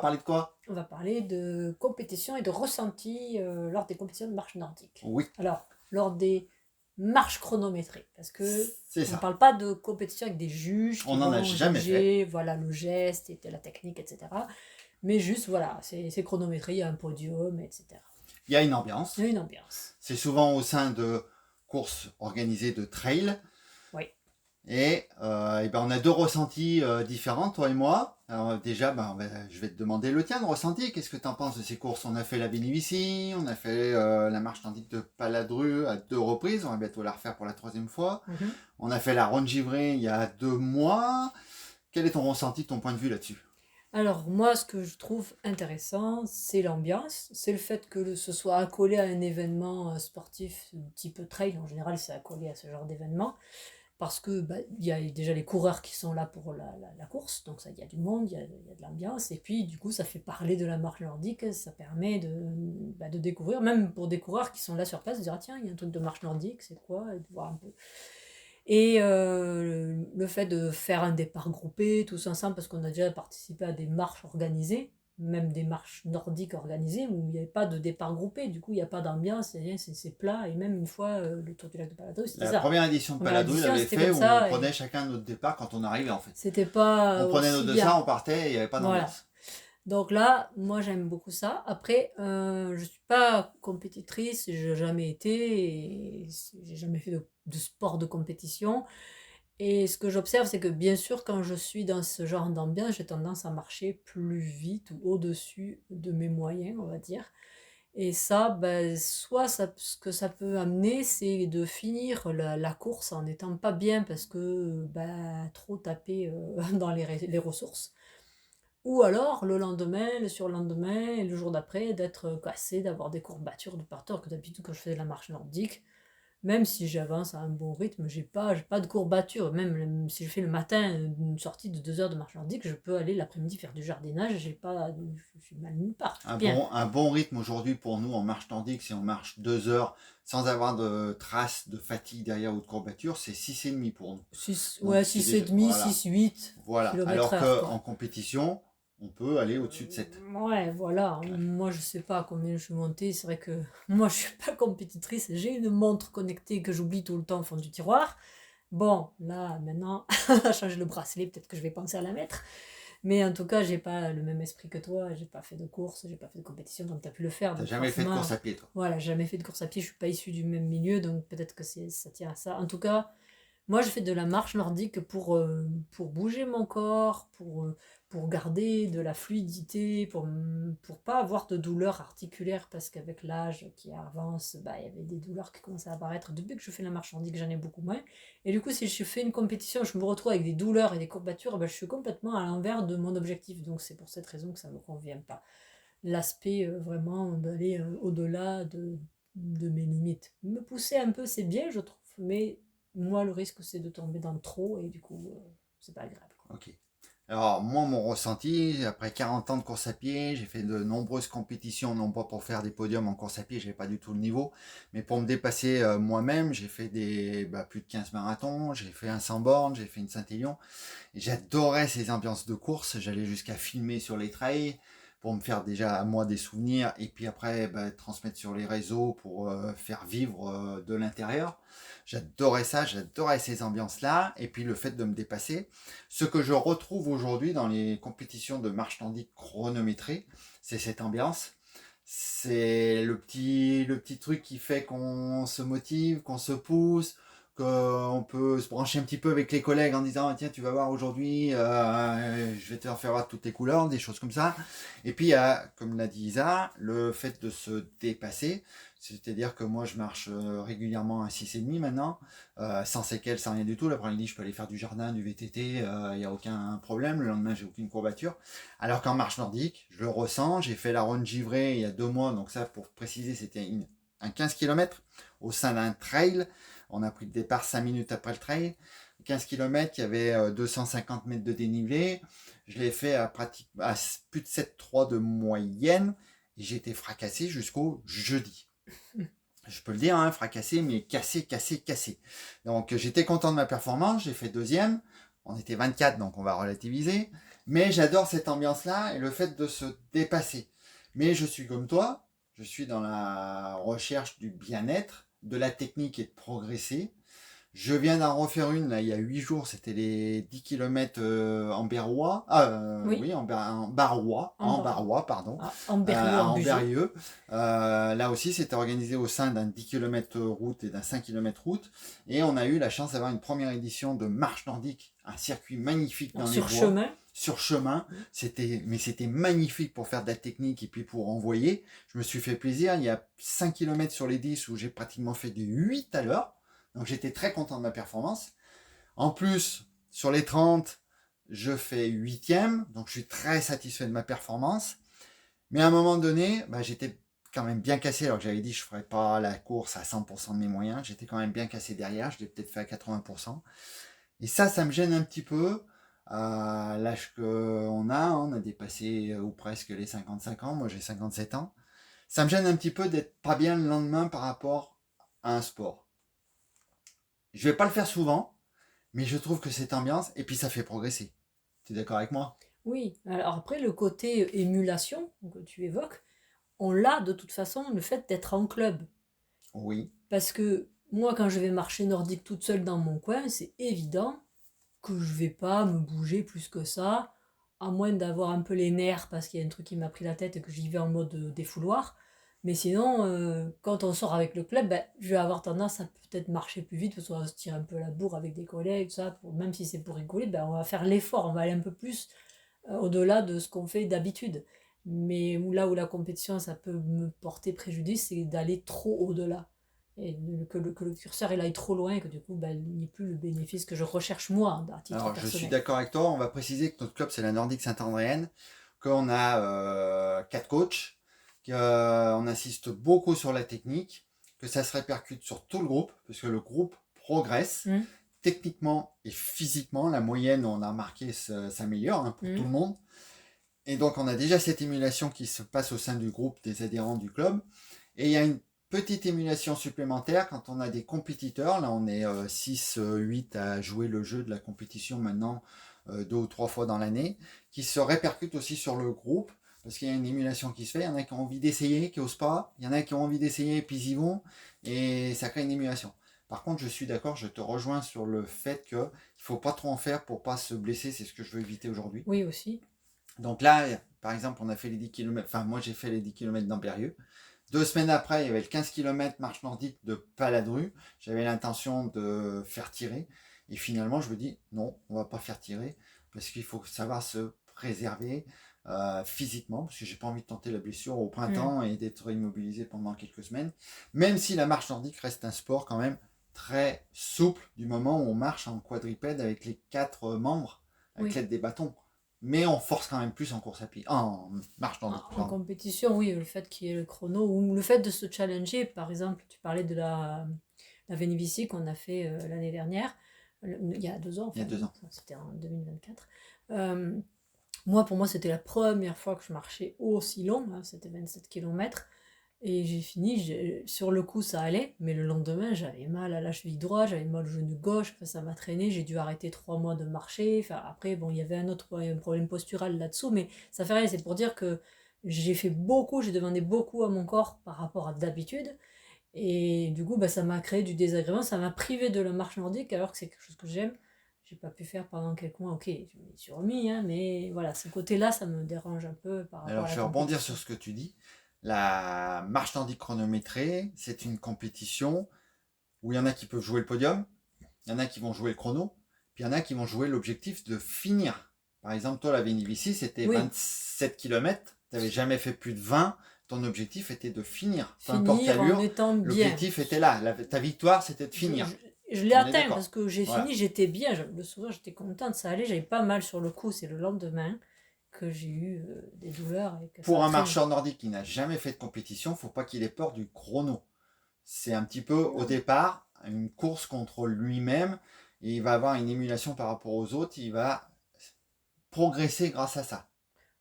parler de quoi? On va parler de compétition et de ressenti lors des compétitions de marche nordique. Oui. Alors, lors des marches chronométrées, parce que c'est on ça. ne parle pas de compétition avec des juges qui On n'en a vont jamais juger, voilà, le geste et la technique, etc. Mais juste, voilà, c'est chronométré, il y a un podium, etc. Il y a une ambiance. Il y a une ambiance. C'est souvent au sein de courses organisées de trail. Oui. Et ben on a deux ressentis différents, toi et moi. Alors déjà, je vais te demander le tien de ressenti. Qu'est-ce que tu en penses de ces courses? On a fait la Vénivici, on a fait la marche nordique de Paladru à 2 reprises. On va bientôt la refaire pour la 3e fois. On a fait la Ronde Givrée il y a 2 mois. Quel est ton ressenti, ton point de vue là-dessus? Alors moi, ce que je trouve intéressant, c'est l'ambiance, c'est le fait que ce soit accolé à un événement sportif type trail. En général, c'est accolé à ce genre d'événement. Parce que y a déjà les coureurs qui sont là pour la course, donc il y a du monde, il y a de l'ambiance, et puis du coup ça fait parler de la marche nordique, ça permet de découvrir, même pour des coureurs qui sont là sur place, de dire ah, tiens, il y a un truc de marche nordique, c'est quoi, et de voir un peu. Et le fait de faire un départ groupé, tous ensemble, parce qu'on a déjà participé à des marches organisées, même des marches nordiques organisées, où il n'y avait pas de départ groupé, du coup il n'y a pas d'ambiance, c'est plat, et même une fois, le Tour du lac de Paladru, c'était ça. La première édition de Paladru l'avait fait où on prenait chacun notre départ quand on arrivait en fait. C'était pas on prenait nos dessins, on partait, il n'y avait pas d'ambiance. Voilà. Donc là, moi j'aime beaucoup ça. Après, je suis pas compétitrice, j'ai jamais été, et j'ai jamais fait de sport de compétition. Et ce que j'observe, c'est que bien sûr, quand je suis dans ce genre d'ambiance, j'ai tendance à marcher plus vite ou au-dessus de mes moyens, on va dire. Et ça, soit ce que ça peut amener, c'est de finir la course en n'étant pas bien parce que trop tapé dans les ressources. Ou alors, le lendemain, le surlendemain, et le jour d'après, d'être cassé, d'avoir des courbatures de partout, alors que d'habitude, quand je fais de la marche nordique, même si j'avance à un bon rythme, j'ai pas de courbatures. Même si je fais le matin une sortie de 2 heures de marche nordique, je peux aller l'après-midi faire du jardinage, je suis mal nulle part. Un bon rythme aujourd'hui pour nous en marche nordique, si on marche 2 heures sans avoir de traces de fatigue derrière ou de courbature, c'est 6,5 pour nous. 6,5, 6, 8 voilà. Alors qu'en compétition, on peut aller au-dessus de 7. Ouais, voilà. Ouais. Moi, je sais pas combien je suis montée. C'est vrai que moi, je suis pas compétitrice. J'ai une montre connectée que j'oublie tout le temps au fond du tiroir. Bon, là, maintenant, on a changé le bracelet. Peut-être que je vais penser à la mettre. Mais en tout cas, j'ai pas le même esprit que toi. J'ai pas fait de course, j'ai pas fait de compétition, donc tu as pu le faire. T'as jamais fait de course à pied, toi? Voilà, jamais fait de course à pied. Je suis pas issue du même milieu, donc peut-être que ça tient à ça. En tout cas, moi, je fais de la marche nordique pour bouger mon corps, pour garder de la fluidité, pour pas avoir de douleurs articulaires, parce qu'avec l'âge qui avance, il y avait des douleurs qui commençaient à apparaître. Depuis que je fais la marche nordique, j'en ai beaucoup moins. Et du coup, si je fais une compétition, je me retrouve avec des douleurs et des courbatures, je suis complètement à l'envers de mon objectif. Donc c'est pour cette raison que ça ne me convient pas. L'aspect vraiment d'aller au-delà de mes limites. Me pousser un peu, c'est bien, je trouve, mais moi, le risque, c'est de tomber dans le trop, et du coup, c'est pas agréable. Ok. Alors, moi, mon ressenti, après 40 ans de course à pied, j'ai fait de nombreuses compétitions, non pas pour faire des podiums en course à pied, j'avais pas du tout le niveau, mais pour me dépasser moi-même, j'ai fait plus de 15 marathons, j'ai fait un 100 bornes, j'ai fait une Saint-Élion, et j'adorais ces ambiances de course, j'allais jusqu'à filmer sur les trails, pour me faire déjà à moi des souvenirs, et puis après transmettre sur les réseaux pour faire vivre de l'intérieur. J'adorais ça, j'adorais ces ambiances-là, et puis le fait de me dépasser. Ce que je retrouve aujourd'hui dans les compétitions de marche nordique chronométrée, c'est cette ambiance. C'est le petit truc qui fait qu'on se motive, qu'on se pousse, qu'on peut se brancher un petit peu avec les collègues en disant tiens, tu vas voir aujourd'hui, je vais te faire voir toutes les couleurs, des choses comme ça. Et puis il y a, comme l'a dit Isa, le fait de se dépasser. C'est-à-dire que moi je marche régulièrement à 6,5 maintenant, sans séquelles, sans rien du tout. L'après-midi je peux aller faire du jardin, du VTT, il n'y a aucun problème. Le lendemain j'ai aucune courbature. Alors qu'en marche nordique, je le ressens. J'ai fait la Ronde Givrée il y a 2 mois, donc ça pour préciser c'était un 15 km au sein d'un trail. On a pris le départ 5 minutes après le trail. 15 km, il y avait 250 mètres de dénivelé. Je l'ai fait à plus de 7,3 de moyenne. Et j'ai été fracassé jusqu'au jeudi. Je peux le dire, hein, fracassé, mais cassé. Donc j'étais content de ma performance, j'ai fait 2e. On était 24, donc on va relativiser. Mais j'adore cette ambiance-là et le fait de se dépasser. Mais je suis comme toi, je suis dans la recherche du bien-être, de la technique et de progresser. Je viens d'en refaire une là, il y a 8 jours, c'était les 10 km en Berrois. Oui, Oui, en Barrois, en en bas. Barrois, pardon, À Amberieu, à en Bugey. Amberieu. Là aussi, c'était organisé au sein d'un 10 km route et d'un 5 km route. Et on a eu la chance d'avoir une première édition de marche nordique, un circuit magnifique Alors, dans les sur bois, chemin. sur chemin. C'était magnifique pour faire de la technique et puis pour envoyer. Je me suis fait plaisir. Il y a 5 km sur les 10 où j'ai pratiquement fait du 8 à l'heure. Donc j'étais très content de ma performance. En plus, sur les 30, je fais 8e, donc je suis très satisfait de ma performance. Mais à un moment donné, j'étais quand même bien cassé, alors que j'avais dit que je ne ferais pas la course à 100% de mes moyens. J'étais quand même bien cassé derrière, je l'ai peut-être fait à 80%. Et ça me gêne un petit peu. À l'âge qu'on a, on a dépassé ou presque les 55 ans, moi j'ai 57 ans. Ça me gêne un petit peu d'être pas bien le lendemain par rapport à un sport. Je vais pas le faire souvent, mais je trouve que cette ambiance, et puis ça fait progresser. Tu es d'accord avec moi? Oui, alors après, le côté émulation que tu évoques, on l'a de toute façon, le fait d'être en club. Oui. Parce que moi, quand je vais marcher nordique toute seule dans mon coin, c'est évident que je vais pas me bouger plus que ça, à moins d'avoir un peu les nerfs parce qu'il y a un truc qui m'a pris la tête et que j'y vais en mode défouloir. Mais sinon, quand on sort avec le club, ben, je vais avoir tendance à peut-être marcher plus vite parce qu'on va se tirer un peu la bourre avec des collègues, tout ça, même si c'est pour rigoler, ben, on va faire l'effort, on va aller un peu plus au-delà de ce qu'on fait d'habitude. Mais là où la compétition, ça peut me porter préjudice, c'est d'aller trop au-delà. Et que le curseur il aille trop loin et que du coup, bah, il n'y ait plus le bénéfice que je recherche moi, à titre Alors je suis personnel. d'accord avec toi. On va préciser que notre club c'est la Nordique Saint-Andréenne, qu'on a 4 coachs, qu'on assiste beaucoup sur la technique, que ça se répercute sur tout le groupe, parce que le groupe progresse Hum, techniquement et physiquement. La moyenne, on a remarqué, s'améliore pour tout hum. le monde. Et donc on a déjà cette émulation qui se passe au sein du groupe des adhérents du club. Et il y a une petite émulation supplémentaire quand on a des compétiteurs. Là, on est 6, 8 à jouer le jeu de la compétition maintenant 2 ou 3 fois dans l'année, qui se répercute aussi sur le groupe, parce qu'il y a une émulation qui se fait. Il y en a qui ont envie d'essayer, qui n'osent pas. Il y en a qui ont envie d'essayer, puis ils y vont. Et ça crée une émulation. Par contre, je suis d'accord, je te rejoins sur le fait qu'il ne faut pas trop en faire pour ne pas se blesser. C'est ce que je veux éviter aujourd'hui. Oui, aussi. Donc là, par exemple, on a fait les 10 km, enfin moi j'ai fait les 10 km d'Amberieu. 2 semaines après, il y avait le 15 km marche nordique de Paladru. J'avais l'intention de faire tirer. Et finalement, je me dis, non, on va pas faire tirer. Parce qu'il faut savoir se préserver physiquement. Parce que j'ai pas envie de tenter la blessure au Hum. printemps et d'être immobilisé pendant quelques semaines. Même si la marche nordique reste un sport quand même très souple du moment où on marche en quadrupède avec les 4 membres, avec Oui. l'aide des bâtons. Mais on force quand même plus en course à pied, en marche nordique, En pardon. compétition, oui, le fait qu'il y ait le chrono, ou le fait de se challenger, par exemple, tu parlais de la Vénivici qu'on a fait l'année dernière, il y a 2 ans, Il y a enfin, 2 ans. c'était en 2024. Euh, Moi, pour moi, c'était la première fois que je marchais aussi long, hein, c'était 27 km. Et j'ai fini, sur le coup ça allait, mais le lendemain j'avais mal à la cheville droite, j'avais mal au genou gauche, enfin, ça m'a traîné, j'ai dû arrêter 3 mois de marcher. Enfin, après, bon, il y avait un problème postural là-dessous, mais ça fait rien, c'est pour dire que j'ai fait beaucoup, j'ai demandé beaucoup à mon corps par rapport à d'habitude, et du coup bah, ça m'a créé du désagrément, ça m'a privé de la marche nordique alors que c'est quelque chose que j'aime. J'ai pas pu faire pendant quelques mois, ok, je m'y suis remis, hein, mais voilà, ce côté-là, ça me dérange un peu par rapport Alors, à je la vais rebondir sur compétition. ce que tu dis. La marche nordique chronométrée, c'est une compétition où il y en a qui peuvent jouer le podium, il y en a qui vont jouer le chrono, puis il y en a qui vont jouer l'objectif de finir. Par exemple, toi, la Vénivici, c'était Oui, 27 km, tu n'avais jamais fait plus de 20, ton objectif était de finir. Peu importe finir en l'allure, étant bien. l'objectif était là. Ta victoire, c'était de Je, finir. je- je l'ai On est atteint parce d'accord. que j'ai fini, Voilà. j'étais bien. Le soir, j'étais contente, ça allait, j'avais pas mal sur le coup. C'est le lendemain que j'ai eu des douleurs et que ça Pour a un traîné. marcheur nordique qui n'a jamais fait de compétition, il ne faut pas qu'il ait peur du chrono. C'est un petit peu au départ une course contre lui-même et il va avoir une émulation par rapport aux autres, il va progresser grâce à ça.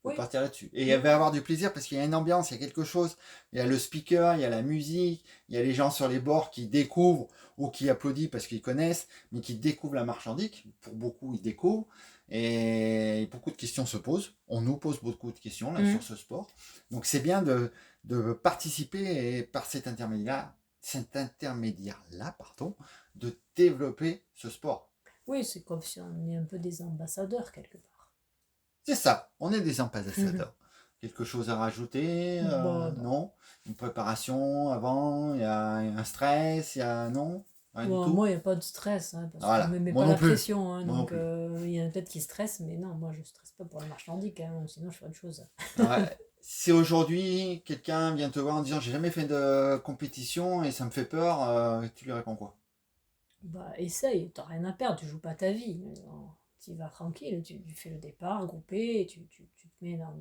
faut Oui. partir là-dessus. Et il va y avoir du plaisir parce qu'il y a une ambiance, il y a quelque chose. Il y a le speaker, il y a la musique, il y a les gens sur les bords qui découvrent ou qui applaudissent parce qu'ils connaissent, mais qui découvrent la marchandise. Pour beaucoup, ils découvrent. Et beaucoup de questions se posent. On nous pose beaucoup de questions là, sur ce sport. Donc c'est bien de participer et par cet intermédiaire-là, de développer ce sport. Oui, c'est comme si on est un peu des ambassadeurs quelque part. C'est ça, on est des ambassadeurs. Quelque chose à rajouter? Bon, non. Non. Une préparation avant, il y a un stress, il y a... Non? Rien du Bon, tout? moi, il n'y a pas de stress, hein, parce Voilà. qu'on ne me met Moi pas non la plus. pression. Hein, Moi non donc, plus. il y en a peut-être qui stressent, mais non, moi, je ne stresse pas pour la marche nordique. Hein, sinon, je fais autre chose. Ouais. Si aujourd'hui, quelqu'un vient te voir en disant j'ai jamais fait de compétition et ça me fait peur, tu lui réponds quoi? Bah, essaye, t'as rien à perdre, tu joues pas ta vie. Tu vas tranquille, tu fais le départ groupé, tu te mets dans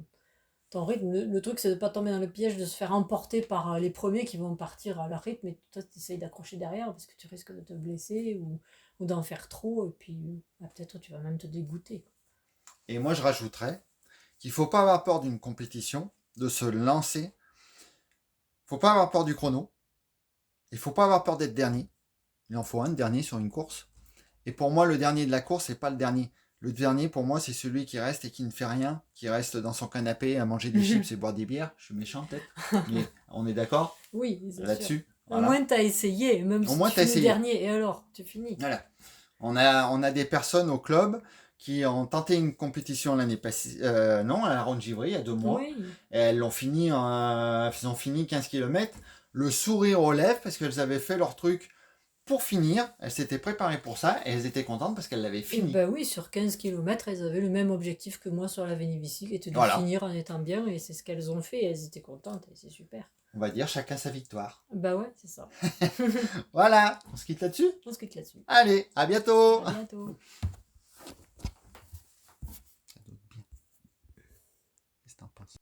ton rythme. Le truc, c'est de pas tomber dans le piège de se faire emporter par les premiers qui vont partir à leur rythme et toi, tu essayes d'accrocher derrière parce que tu risques de te blesser ou d'en faire trop et puis peut-être tu vas même te dégoûter. Et moi, je rajouterais qu'il faut pas avoir peur d'une compétition, de se lancer. Faut pas avoir peur du chrono. Il faut pas avoir peur d'être dernier. Il en faut un dernier sur une course. Et pour moi, le dernier de la course, c'est pas le dernier. Le dernier, pour moi, c'est celui qui reste et qui ne fait rien, qui reste dans son canapé à manger des chips et boire des bières. Je suis méchant peut-être, mais on est d'accord Oui, c'est sûr. là-dessus. Au Voilà. moins, tu as essayé, même Au si moins, tu t'as finis essayé. dernier. Et alors, tu finis. Voilà. On a des personnes au club qui ont tenté une compétition l'année passée, non, à la Ronde Givry, il y a 2 mois. Oui. Et elles ont fini 15 km. Le sourire aux lèvres parce qu'elles avaient fait leur truc pour finir. Elles s'étaient préparées pour ça et elles étaient contentes parce qu'elles l'avaient Et fini. ben oui, sur 15 km, elles avaient le même objectif que moi sur la Vénivici, qui était de Voilà. finir en étant bien, et c'est ce qu'elles ont fait, et elles étaient contentes, et c'est super. On va dire chacun sa victoire. Bah ouais, c'est ça. Voilà, on se quitte là-dessus? On se quitte là-dessus. Allez, à bientôt! À bientôt. Qu'est-ce que t'en penses?